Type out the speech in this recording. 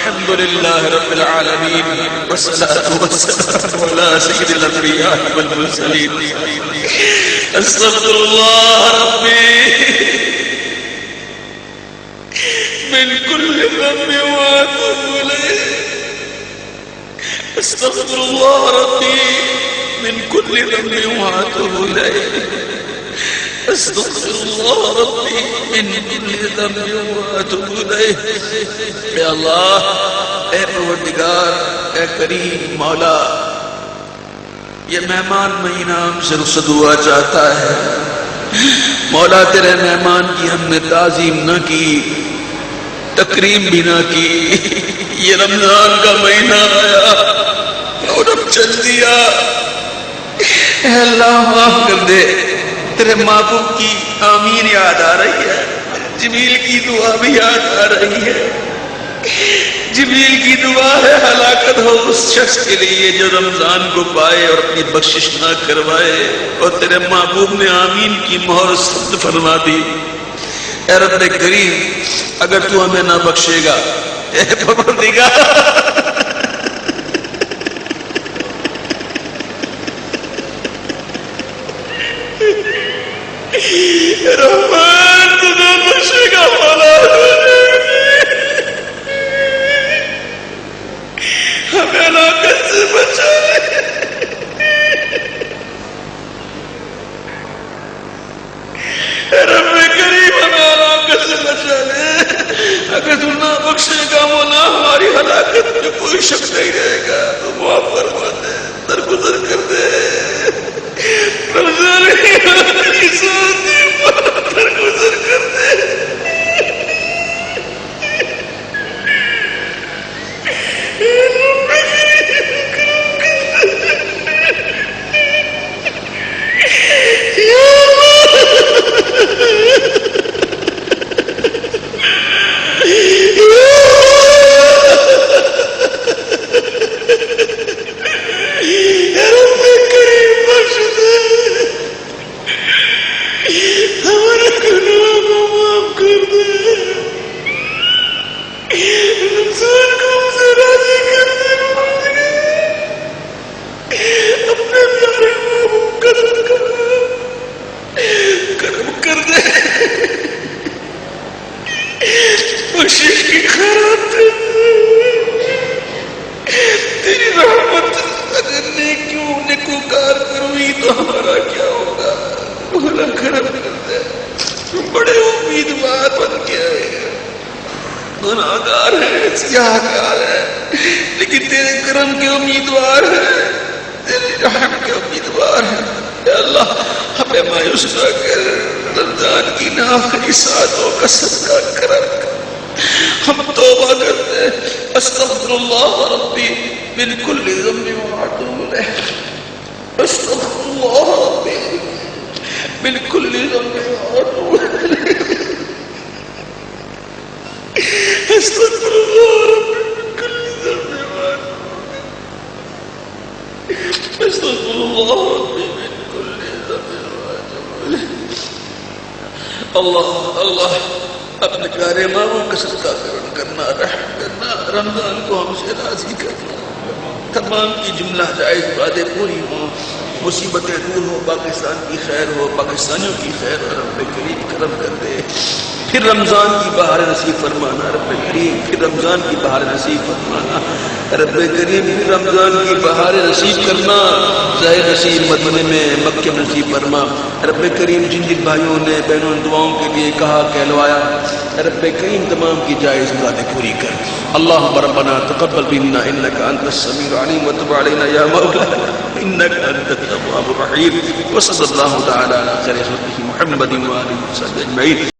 الحمد لله رب العالمين والصلاة والسلام على سيد الأنبياء والمرسلين استغفر الله ربي من كل ذنب وأتوب إليه استغفر الله ربي من كل ذنب وأتوب إليه استغفر الله ربي من كل ذنب وأتوب إليه یا اللہ اے پروردگار اے کریم مولا یہ مہمان مہینہ ہم سے رخصت ہوا چاہتا ہے مولا تیرے مہمان کی ہم نے تعظیم نہ کی تکریم بھی نہ کی یہ رمضان کا مہینہ آیا اور اب چل دیا اے اللہ معاف کر دے تیرے محبوب کی آمین یاد آ رہی ہے جبریل کی دعا بھی یاد آ رہی ہے جبریل کی دعا ہے ہلاکت ہو اس شخص کے لیے جو رمضان کو پائے اور اپنی بخشش نہ کروائے اور تیرے محبوب نے آمین کی مہر سخت فرما دی اے رب کریم اگر تو ہمیں نہ بخشے گا اے پروردگار رحمان تو نہ بخشے گا مولا ہمیں ہلاکت سے بچا لے رب کریم ہمیں ہلاکت سے بچا لے اگر تو نہ بخشے گا مولا ہماری ہلاکت میں کوئی شک نہیں رہے گا تو معاف فرما دے درگزر کر دے رمضان کی ساتھ درگزر کر دے لیکن تیرے کرم کے امیدوار ہیں تیرے رحم کے امیدوار ہیں اے اللہ ہمیں مایوس نہ کر رمضان کی آخری ساتوں کا صدقہ کرم ہم توبہ کرتے ہیں استغفر اللہ ربی من کل ذنب واتوب الیہ استغفر اللہ ربی من کل ذنب واتوب الیہ استغفر اللہ ربی استغفر اللہ ربی من کل ذنب واتوب الیہ اللہ اللہ اپنے پیارے ماموں کا صدقہ کرنا رحم کرنا رمضان کو ہم سے راضی کرنا تمام کی جملہ جائز وعدے پوری ہوں مصیبتیں دور ہو پاکستان کی خیر ہو پاکستانیوں کی خیر ہو رب کریم کرم کر دے پھر رمضان کی بہار نصیب فرمانا رب کریم پھر رمضان کی بہار نصیب فرمانا رب کریم پھر رمضان کی بہار نصیب کرنا ظاہر نصیب مدینے میں مکہ نصیب فرما رب کریم جن جن بھائیوں نے بہنوں دعاؤں کے لیے کہا کہلوایا رب کریم تمام کی جائز مرادیں پوری کر اللہم ربنا تقبل منا انک انت السمیع العلیم وتب علینا یا مولانا انک انت التواب الرحیم وصلی اللہ تعالی علی خیر خلقہ محمد وآلہ وصحبہ اجمعین